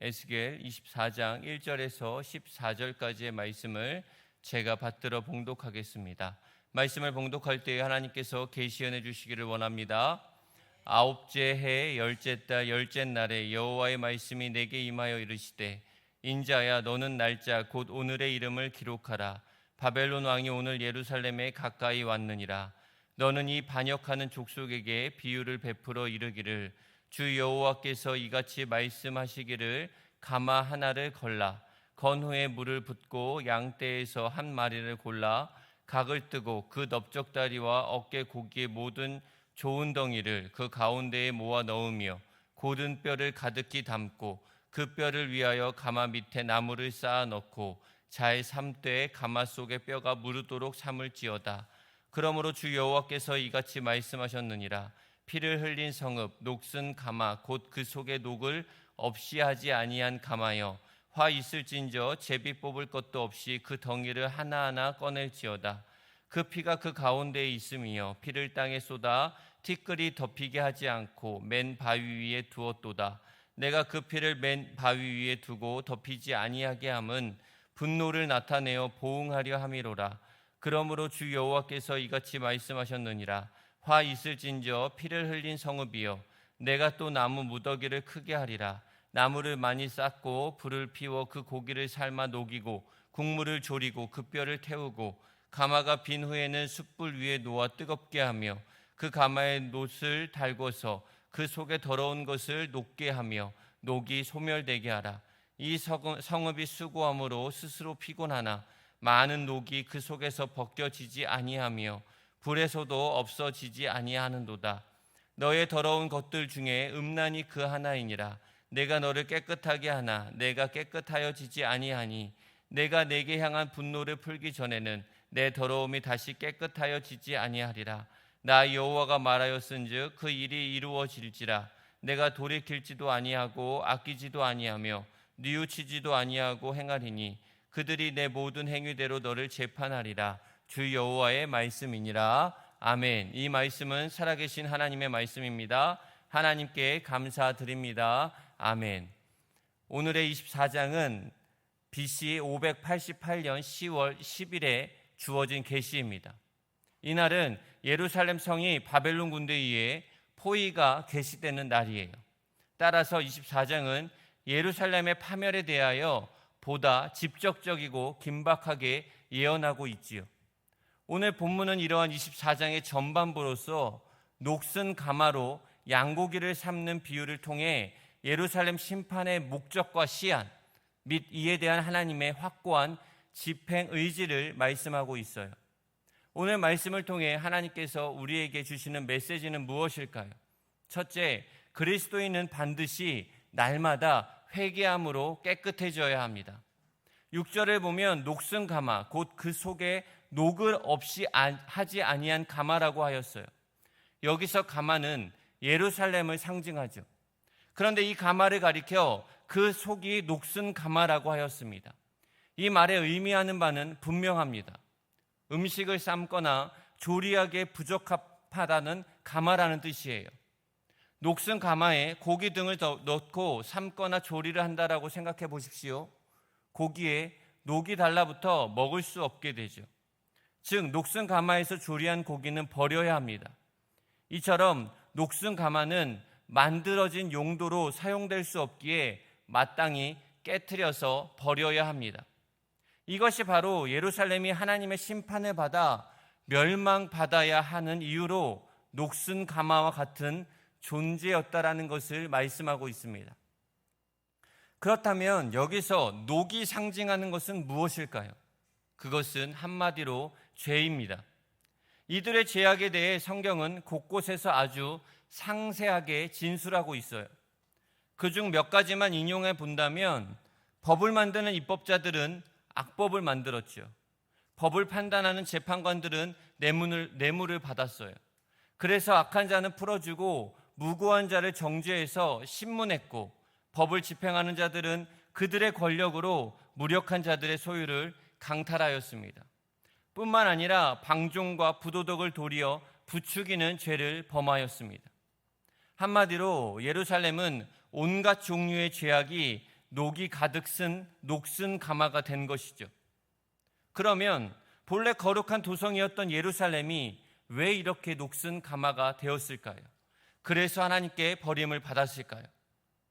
에스겔 24장 1절에서 14절까지의 말씀을 제가 받들어 봉독하겠습니다. 말씀을 봉독할 때 하나님께서 계시해 주시기를 원합니다. 아홉째 해 열째 달 열째 날에 여호와의 말씀이 내게 임하여 이르시되, 인자야, 너는 날짜 곧 오늘의 이름을 기록하라. 바벨론 왕이 오늘 예루살렘에 가까이 왔느니라. 너는 이 반역하는 족속에게 비유를 베풀어 이르기를, 주 여호와께서 이같이 말씀하시기를, 가마 하나를 걸라. 건 후에 물을 붓고 양떼에서 한 마리를 골라 각을 뜨고 그 넓적다리와 어깨 고기의 모든 좋은 덩이를 그 가운데에 모아 넣으며 고든 뼈를 가득히 담고 그 뼈를 위하여 가마 밑에 나무를 쌓아 넣고 잘 삶되 가마 속에 뼈가 무르도록 삶을지어다. 그러므로 주 여호와께서 이같이 말씀하셨느니라. 피를 흘린 성읍 녹슨 가마 곧 그 속에 녹을 없이 하지 아니한 가마여, 화 있을진저 제비 뽑을 것도 없이 그 덩이를 하나하나 꺼낼지어다. 그 피가 그 가운데에 있음이여 피를 땅에 쏟아 티끌이 덮이게 하지 않고 맨 바위 위에 두었도다. 내가 그 피를 맨 바위 위에 두고 덮이지 아니하게 함은 분노를 나타내어 보응하려 함이로라. 그러므로 주 여호와께서 이같이 말씀하셨느니라. 화 있을진저 피를 흘린 성읍이여, 내가 또 나무 무더기를 크게 하리라. 나무를 많이 쌓고 불을 피워 그 고기를 삶아 녹이고 국물을 졸이고 그 뼈를 태우고 가마가 빈 후에는 숯불 위에 놓아 뜨겁게 하며 그 가마에 놋을 달궈서 그 속에 더러운 것을 녹게 하며 녹이 소멸되게 하라. 이 성읍이 수고함으로 스스로 피곤하나 많은 녹이 그 속에서 벗겨지지 아니하며 불에서도 없어지지 아니하는도다. 너의 더러운 것들 중에 음란이 그 하나이니라. 내가 너를 깨끗하게 하나 내가 깨끗하여지지 아니하니, 내가 내게 향한 분노를 풀기 전에는 내 더러움이 다시 깨끗하여지지 아니하리라. 나 여호와가 말하였은즉 그 일이 이루어질지라. 내가 돌이킬지도 아니하고 아끼지도 아니하며 뉘우치지도 아니하고 행하리니 그들이 내 모든 행위대로 너를 재판하리라. 주 여호와의 말씀이니라. 아멘. 이 말씀은 살아계신 하나님의 말씀입니다. 하나님께 감사드립니다. 아멘. 오늘의 24장은 BC 588년 10월 10일에 주어진 계시입니다. 이날은 예루살렘 성이 바벨론 군대에 의해 포위가 개시되는 날이에요. 따라서 24장은 예루살렘의 파멸에 대하여 보다 직접적이고 긴박하게 예언하고 있지요. 오늘 본문은 이러한 24장의 전반부로서 녹슨 가마로 양고기를 삶는 비유를 통해 예루살렘 심판의 목적과 시한 및 이에 대한 하나님의 확고한 집행 의지를 말씀하고 있어요. 오늘 말씀을 통해 하나님께서 우리에게 주시는 메시지는 무엇일까요? 첫째, 그리스도인은 반드시 날마다 회개함으로 깨끗해져야 합니다. 6절을 보면 녹슨 가마 곧 그 속에 녹을 없이 하지 아니한 가마라고 하였어요. 여기서 가마는 예루살렘을 상징하죠. 그런데 이 가마를 가리켜 그 속이 녹슨 가마라고 하였습니다. 이 말의 의미하는 바는 분명합니다. 음식을 삶거나 조리하기에 부적합하다는 가마라는 뜻이에요. 녹슨 가마에 고기 등을 넣고 삶거나 조리를 한다라고 생각해 보십시오. 고기에 녹이 달라붙어 먹을 수 없게 되죠. 즉 녹슨 가마에서 조리한 고기는 버려야 합니다. 이처럼 녹슨 가마는 만들어진 용도로 사용될 수 없기에 마땅히 깨트려서 버려야 합니다. 이것이 바로 예루살렘이 하나님의 심판을 받아 멸망받아야 하는 이유로 녹슨 가마와 같은 존재였다라는 것을 말씀하고 있습니다. 그렇다면 여기서 녹이 상징하는 것은 무엇일까요? 그것은 한마디로 죄입니다. 이들의 죄악에 대해 성경은 곳곳에서 아주 상세하게 진술하고 있어요. 그중 몇 가지만 인용해 본다면, 법을 만드는 입법자들은 악법을 만들었죠. 법을 판단하는 재판관들은 뇌물을 받았어요. 그래서 악한 자는 풀어주고 무고한 자를 정죄해서 신문했고, 법을 집행하는 자들은 그들의 권력으로 무력한 자들의 소유를 강탈하였습니다. 뿐만 아니라 방종과 부도덕을 도리어 부추기는 죄를 범하였습니다. 한마디로 예루살렘은 온갖 종류의 죄악이 녹이 가득 쓴 녹슨 가마가 된 것이죠. 그러면 본래 거룩한 도성이었던 예루살렘이 왜 이렇게 녹슨 가마가 되었을까요? 그래서 하나님께 버림을 받았을까요?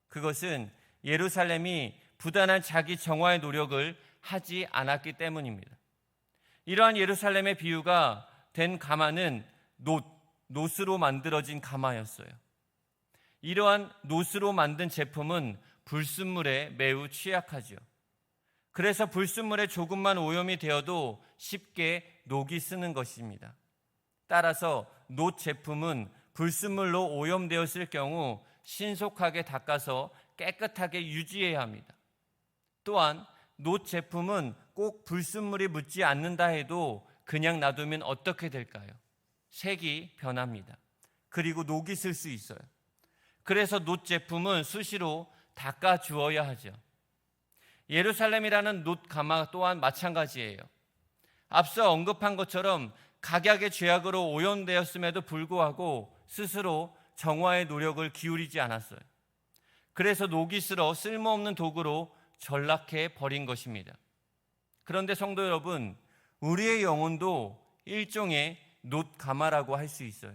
그것은 예루살렘이 부단한 자기 정화의 노력을 하지 않았기 때문입니다. 이러한 예루살렘의 비유가 된 가마는 놋으로 만들어진 가마였어요. 이러한 놋으로 만든 제품은 불순물에 매우 취약하죠. 그래서 불순물에 조금만 오염이 되어도 쉽게 녹이 쓰는 것입니다. 따라서 놋 제품은 불순물로 오염되었을 경우 신속하게 닦아서 깨끗하게 유지해야 합니다. 또한 놋 제품은 꼭 불순물이 묻지 않는다 해도 그냥 놔두면 어떻게 될까요? 색이 변합니다. 그리고 녹이 쓸 수 있어요. 그래서 놋 제품은 수시로 닦아 주어야 하죠. 예루살렘이라는 놋 가마 또한 마찬가지예요. 앞서 언급한 것처럼 각약의 죄악으로 오염되었음에도 불구하고 스스로 정화의 노력을 기울이지 않았어요. 그래서 녹이 슬어 쓸모없는 도구로 전락해 버린 것입니다. 그런데 성도 여러분, 우리의 영혼도 일종의 놋 가마라고 할 수 있어요.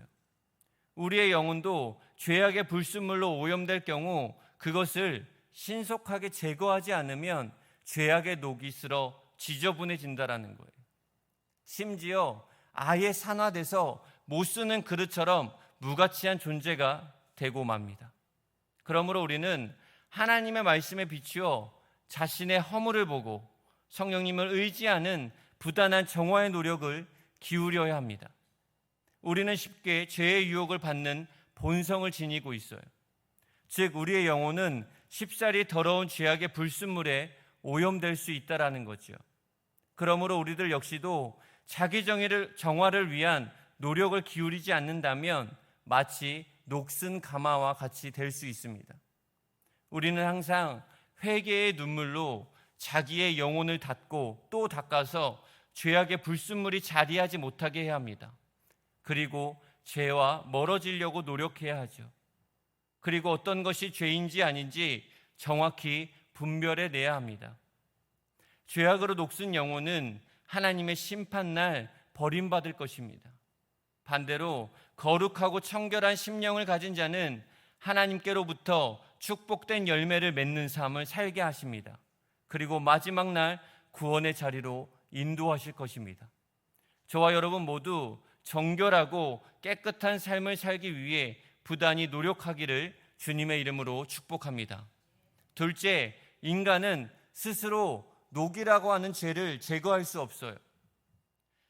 우리의 영혼도 죄악의 불순물로 오염될 경우 그것을 신속하게 제거하지 않으면 죄악의 녹이 슬어 지저분해진다라는 거예요. 심지어 아예 산화돼서 못 쓰는 그릇처럼 무가치한 존재가 되고 맙니다. 그러므로 우리는 하나님의 말씀에 비추어 자신의 허물을 보고 성령님을 의지하는 부단한 정화의 노력을 기울여야 합니다. 우리는 쉽게 죄의 유혹을 받는 본성을 지니고 있어요. 즉 우리의 영혼은 쉽사리 더러운 죄악의 불순물에 오염될 수 있다라는 거죠. 그러므로 우리들 역시도 자기 정화를 위한 노력을 기울이지 않는다면 마치 녹슨 가마와 같이 될 수 있습니다. 우리는 항상 회개의 눈물로 자기의 영혼을 닦고 또 닦아서 죄악의 불순물이 자리하지 못하게 해야 합니다. 그리고 죄와 멀어지려고 노력해야 하죠. 그리고 어떤 것이 죄인지 아닌지 정확히 분별해내야 합니다. 죄악으로 녹슨 영혼은 하나님의 심판날 버림받을 것입니다. 반대로 거룩하고 청결한 심령을 가진 자는 하나님께로부터 축복된 열매를 맺는 삶을 살게 하십니다. 그리고 마지막 날 구원의 자리로 인도하실 것입니다. 저와 여러분 모두 정결하고 깨끗한 삶을 살기 위해 부단히 노력하기를 주님의 이름으로 축복합니다. 둘째, 인간은 스스로 녹이라고 하는 죄를 제거할 수 없어요.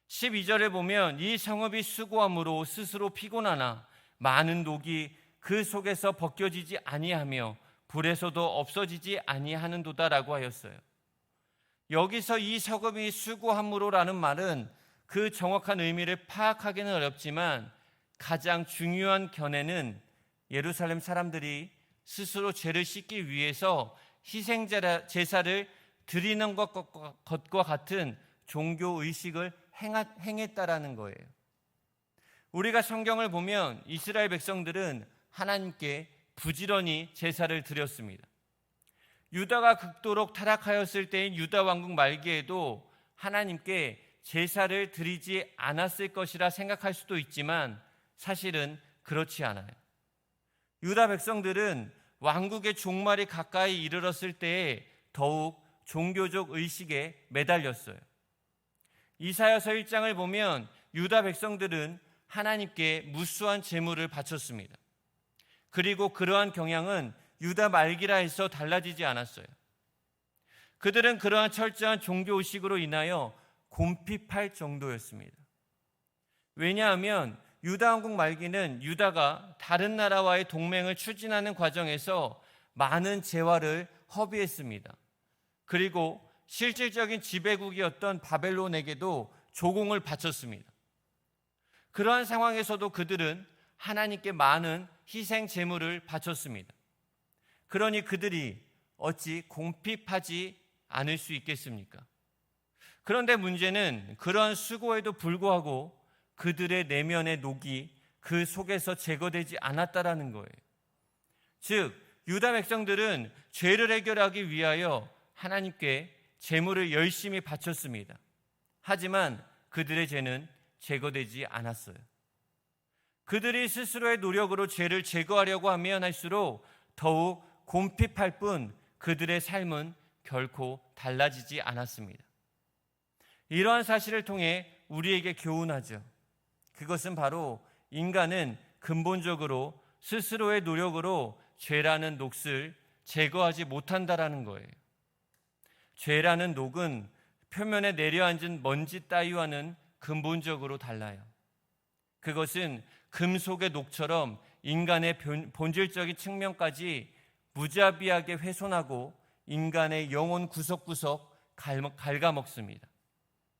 12절에 보면 이 성읍이 수고함으로 스스로 피곤하나 많은 녹이 그 속에서 벗겨지지 아니하며 불에서도 없어지지 아니하는도다라고 하였어요. 여기서 이 성읍이 수고함으로라는 말은 그 정확한 의미를 파악하기는 어렵지만 가장 중요한 견해는 예루살렘 사람들이 스스로 죄를 씻기 위해서 희생 제사를 드리는 것과 같은 종교 의식을 행했다라는 거예요. 우리가 성경을 보면 이스라엘 백성들은 하나님께 부지런히 제사를 드렸습니다. 유다가 극도록 타락하였을 때인 유다 왕국 말기에도 하나님께 제사를 드리지 않았을 것이라 생각할 수도 있지만 사실은 그렇지 않아요. 유다 백성들은 왕국의 종말이 가까이 이르렀을 때에 더욱 종교적 의식에 매달렸어요. 이사야서 1장을 보면 유다 백성들은 하나님께 무수한 제물을 바쳤습니다. 그리고 그러한 경향은 유다 말기라 해서 달라지지 않았어요. 그들은 그러한 철저한 종교의식으로 인하여 곰핍할 정도였습니다. 왜냐하면 유다 왕국 말기는 유다가 다른 나라와의 동맹을 추진하는 과정에서 많은 재화를 허비했습니다. 그리고 실질적인 지배국이었던 바벨론에게도 조공을 바쳤습니다. 그러한 상황에서도 그들은 하나님께 많은 희생 제물을 바쳤습니다. 그러니 그들이 어찌 궁핍하지 않을 수 있겠습니까? 그런데 문제는 그러한 수고에도 불구하고 그들의 내면의 녹이 그 속에서 제거되지 않았다라는 거예요. 즉 유다 백성들은 죄를 해결하기 위하여 하나님께 제물을 열심히 바쳤습니다. 하지만 그들의 죄는 제거되지 않았어요. 그들이 스스로의 노력으로 죄를 제거하려고 하면 할수록 더욱 곰핍할 뿐 그들의 삶은 결코 달라지지 않았습니다. 이러한 사실을 통해 우리에게 교훈하죠. 그것은 바로 인간은 근본적으로 스스로의 노력으로 죄라는 녹을 제거하지 못한다라는 거예요. 죄라는 녹은 표면에 내려앉은 먼지 따위와는 근본적으로 달라요. 그것은 금속의 녹처럼 인간의 본질적인 측면까지 무자비하게 훼손하고 인간의 영혼 구석구석 갉아먹습니다.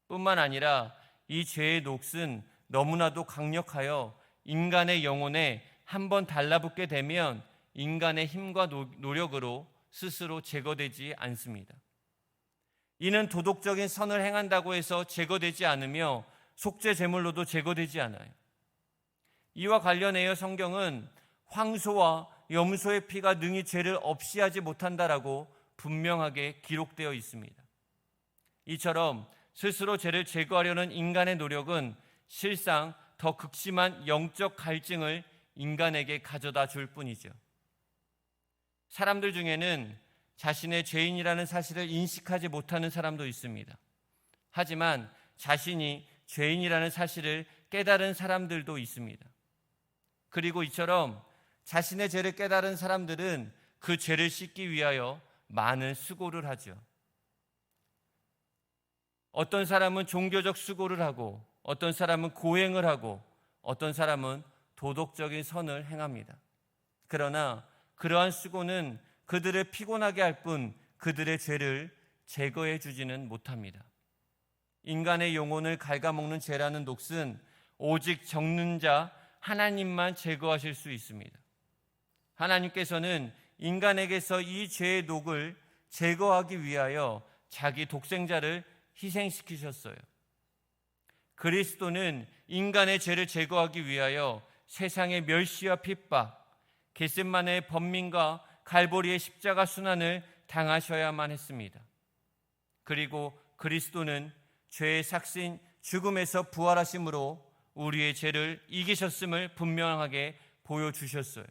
뿐만 아니라 이 죄의 녹은 너무나도 강력하여 인간의 영혼에 한번 달라붙게 되면 인간의 힘과 노력으로 스스로 제거되지 않습니다. 이는 도덕적인 선을 행한다고 해서 제거되지 않으며 속죄 제물로도 제거되지 않아요. 이와 관련하여 성경은 황소와 염소의 피가 능히 죄를 없이 하지 못한다라고 분명하게 기록되어 있습니다. 이처럼 스스로 죄를 제거하려는 인간의 노력은 실상 더 극심한 영적 갈증을 인간에게 가져다 줄 뿐이죠. 사람들 중에는 자신의 죄인이라는 사실을 인식하지 못하는 사람도 있습니다. 하지만 자신이 죄인이라는 사실을 깨달은 사람들도 있습니다. 그리고 이처럼 자신의 죄를 깨달은 사람들은 그 죄를 씻기 위하여 많은 수고를 하죠. 어떤 사람은 종교적 수고를 하고, 어떤 사람은 고행을 하고, 어떤 사람은 도덕적인 선을 행합니다. 그러나 그러한 수고는 그들을 피곤하게 할 뿐 그들의 죄를 제거해 주지는 못합니다. 인간의 영혼을 갉아먹는 죄라는 녹은 오직 적는 자 하나님만 제거하실 수 있습니다. 하나님께서는 인간에게서 이 죄의 녹을 제거하기 위하여 자기 독생자를 희생시키셨어요. 그리스도는 인간의 죄를 제거하기 위하여 세상의 멸시와 핍박, 겟세마네의 번민과 갈보리의 십자가 순환을 당하셔야만 했습니다. 그리고 그리스도는 죄의 삭신 죽음에서 부활하심으로 우리의 죄를 이기셨음을 분명하게 보여주셨어요.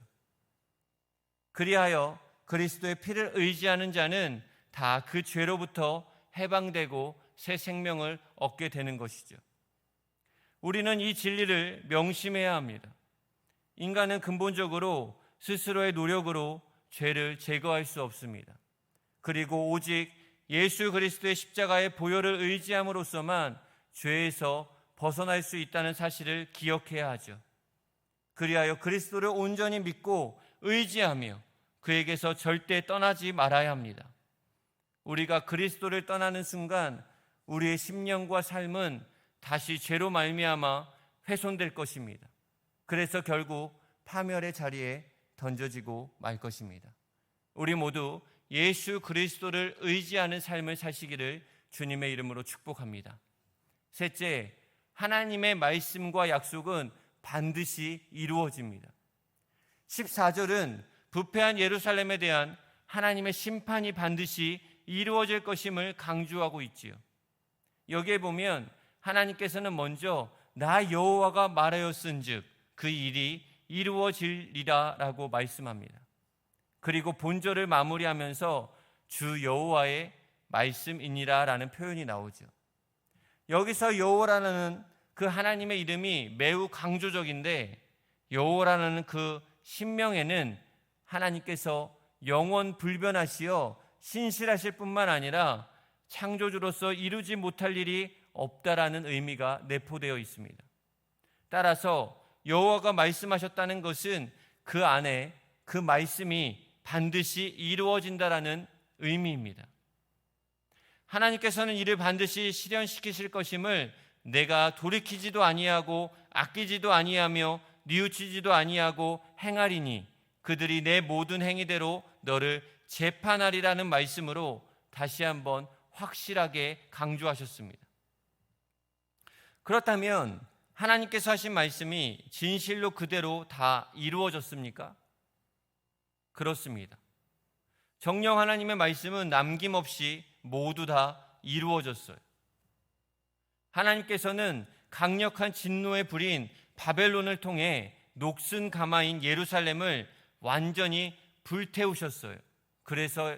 그리하여 그리스도의 피를 의지하는 자는 다 그 죄로부터 해방되고 새 생명을 얻게 되는 것이죠. 우리는 이 진리를 명심해야 합니다. 인간은 근본적으로 스스로의 노력으로 죄를 제거할 수 없습니다. 그리고 오직 예수 그리스도의 십자가의 보혈을 의지함으로써만 죄에서 벗어날 수 있다는 사실을 기억해야 하죠. 그리하여 그리스도를 온전히 믿고 의지하며 그에게서 절대 떠나지 말아야 합니다. 우리가 그리스도를 떠나는 순간 우리의 심령과 삶은 다시 죄로 말미암아 훼손될 것입니다. 그래서 결국 파멸의 자리에 던져지고 말 것입니다. 우리 모두 예수 그리스도를 의지하는 삶을 사시기를 주님의 이름으로 축복합니다. 셋째, 하나님의 말씀과 약속은 반드시 이루어집니다. 14절은 부패한 예루살렘에 대한 하나님의 심판이 반드시 이루어질 것임을 강조하고 있지요. 여기에 보면 하나님께서는 먼저 나 여호와가 말하였은즉 그 일이 이루어지리라 라고 말씀합니다. 그리고 본절을 마무리하면서 주 여호와의 말씀이니라 라는 표현이 나오죠. 여기서 여호와라는 그 하나님의 이름이 매우 강조적인데, 여호와라는 그 신명에는 하나님께서 영원 불변하시어 신실하실 뿐만 아니라 창조주로서 이루지 못할 일이 없다라는 의미가 내포되어 있습니다. 따라서 여호와가 말씀하셨다는 것은 그 안에 그 말씀이 반드시 이루어진다라는 의미입니다. 하나님께서는 이를 반드시 실현시키실 것임을 내가 돌이키지도 아니하고 아끼지도 아니하며 뉘우치지도 아니하고 행하리니 그들이 내 모든 행위대로 너를 재판하리라는 말씀으로 다시 한번 확실하게 강조하셨습니다. 그렇다면 하나님께서 하신 말씀이 진실로 그대로 다 이루어졌습니까? 그렇습니다. 정녕 하나님의 말씀은 남김없이 모두 다 이루어졌어요. 하나님께서는 강력한 진노의 불인 바벨론을 통해 녹슨 가마인 예루살렘을 완전히 불태우셨어요. 그래서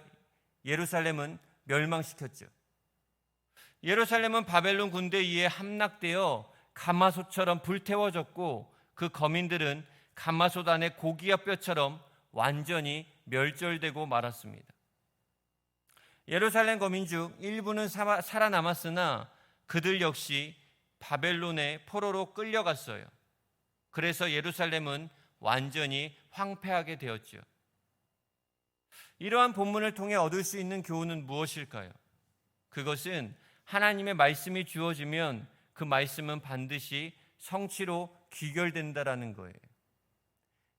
예루살렘은 멸망시켰죠. 예루살렘은 바벨론 군대에 의해 함락되어 가마솥처럼 불태워졌고 그 거민들은 가마솥 안의 고기와 뼈처럼 완전히 멸절되고 말았습니다. 예루살렘 거민 중 일부는 살아남았으나 그들 역시 바벨론의 포로로 끌려갔어요. 그래서 예루살렘은 완전히 황폐하게 되었죠. 이러한 본문을 통해 얻을 수 있는 교훈은 무엇일까요? 그것은 하나님의 말씀이 주어지면 그 말씀은 반드시 성취로 귀결된다라는 거예요.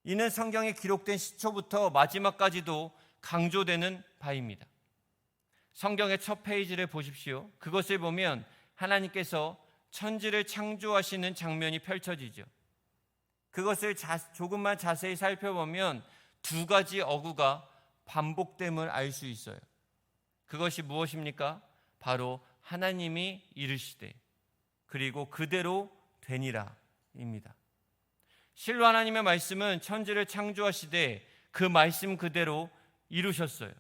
이는 성경에 기록된 시초부터 마지막까지도 강조되는 바입니다. 성경의 첫 페이지를 보십시오. 그것을 보면 하나님께서 천지를 창조하시는 장면이 펼쳐지죠. 그것을 조금만 자세히 살펴보면 두 가지 어구가 반복됨을 알 수 있어요. 그것이 무엇입니까? 바로 하나님이 이르시되 그리고 그대로 되니라 입니다. 실로 하나님의 말씀은 천지를 창조하시되 그 말씀 그대로 이루셨어요.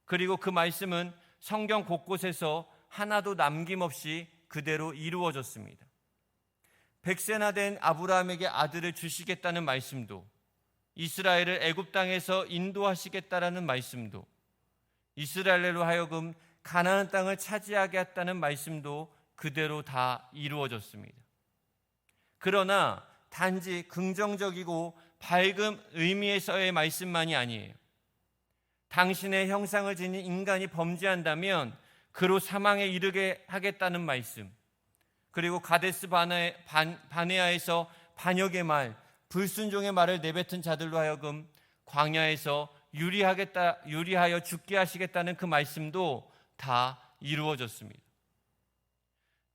그리고 그 말씀은 성경 곳곳에서 하나도 남김없이 그대로 이루어졌습니다. 100세나 된 아브라함에게 아들을 주시겠다는 말씀도, 이스라엘을 애굽 땅에서 인도하시겠다라는 말씀도, 이스라엘로 하여금 가나안 땅을 차지하게 했다는 말씀도 그대로 다 이루어졌습니다. 그러나 단지 긍정적이고 밝은 의미에서의 말씀만이 아니에요. 당신의 형상을 지닌 인간이 범죄한다면 그로 사망에 이르게 하겠다는 말씀, 그리고 가데스 바네아에서 반역의 말, 불순종의 말을 내뱉은 자들로 하여금 광야에서 유리하여 죽게 하시겠다는 그 말씀도 다 이루어졌습니다.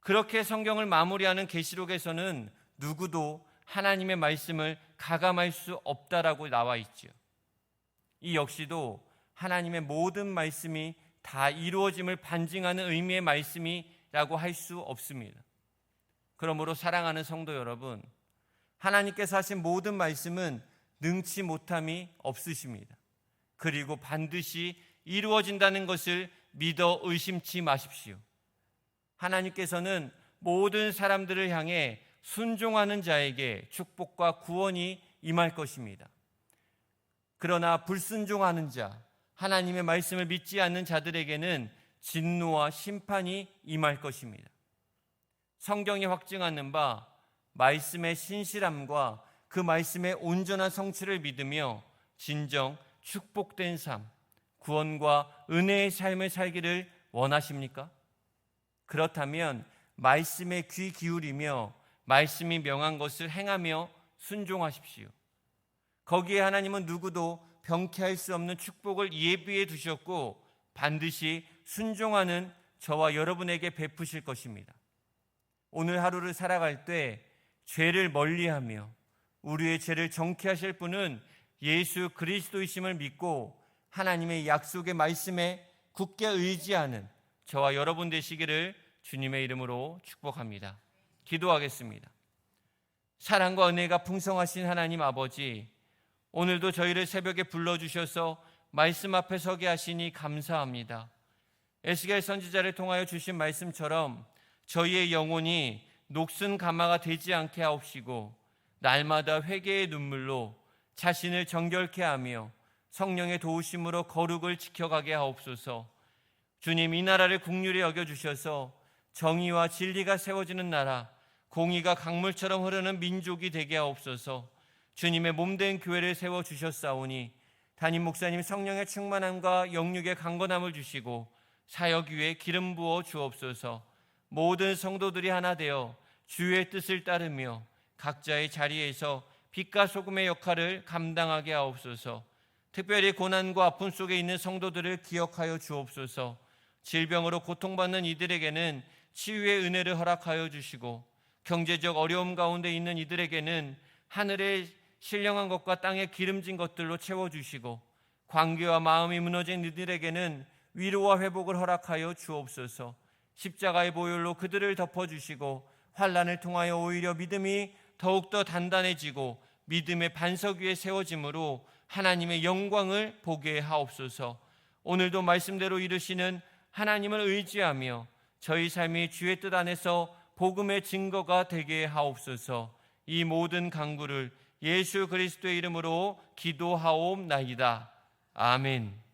그렇게 성경을 마무리하는 계시록에서는 누구도 하나님의 말씀을 가감할 수 없다라고 나와 있죠. 이 역시도 하나님의 모든 말씀이 다 이루어짐을 반증하는 의미의 말씀이라고 할 수 없습니다. 그러므로 사랑하는 성도 여러분, 하나님께서 하신 모든 말씀은 능치 못함이 없으십니다. 그리고 반드시 이루어진다는 것을 믿어 의심치 마십시오. 하나님께서는 모든 사람들을 향해 순종하는 자에게 축복과 구원이 임할 것입니다. 그러나 불순종하는 자, 하나님의 말씀을 믿지 않는 자들에게는 진노와 심판이 임할 것입니다. 성경이 확증하는 바 말씀의 신실함과 그 말씀의 온전한 성취를 믿으며 진정 축복된 삶, 구원과 은혜의 삶을 살기를 원하십니까? 그렇다면 말씀에 귀 기울이며 말씀이 명한 것을 행하며 순종하십시오. 거기에 하나님은 누구도 병케할 수 없는 축복을 예비해 두셨고 반드시 순종하는 저와 여러분에게 베푸실 것입니다. 오늘 하루를 살아갈 때 죄를 멀리하며 우리의 죄를 정케하실 분은 예수 그리스도이심을 믿고 하나님의 약속의 말씀에 굳게 의지하는 저와 여러분 되시기를 주님의 이름으로 축복합니다. 기도하겠습니다. 사랑과 은혜가 풍성하신 하나님 아버지, 오늘도 저희를 새벽에 불러주셔서 말씀 앞에 서게 하시니 감사합니다. 에스겔 선지자를 통하여 주신 말씀처럼 저희의 영혼이 녹슨 가마가 되지 않게 하옵시고 날마다 회개의 눈물로 자신을 정결케 하며 성령의 도우심으로 거룩을 지켜가게 하옵소서. 주님, 이 나라를 국률에 여겨주셔서 정의와 진리가 세워지는 나라, 공의가 강물처럼 흐르는 민족이 되게 하옵소서. 주님의 몸된 교회를 세워주셨사오니 담임 목사님 성령의 충만함과 영육의 강건함을 주시고 사역 위에 기름 부어 주옵소서. 모든 성도들이 하나 되어 주의 뜻을 따르며 각자의 자리에서 빛과 소금의 역할을 감당하게 하옵소서. 특별히 고난과 아픔 속에 있는 성도들을 기억하여 주옵소서. 질병으로 고통받는 이들에게는 치유의 은혜를 허락하여 주시고 경제적 어려움 가운데 있는 이들에게는 하늘의 신령한 것과 땅의 기름진 것들로 채워주시고 관계와 마음이 무너진 이들에게는 위로와 회복을 허락하여 주옵소서. 십자가의 보혈로 그들을 덮어주시고 환난을 통하여 오히려 믿음이 더욱더 단단해지고 믿음의 반석 위에 세워짐으로 하나님의 영광을 보게 하옵소서. 오늘도 말씀대로 이루시는 하나님을 의지하며 저희 삶이 주의 뜻 안에서 복음의 증거가 되게 하옵소서. 이 모든 간구를 예수 그리스도의 이름으로 기도하옵나이다. 아멘.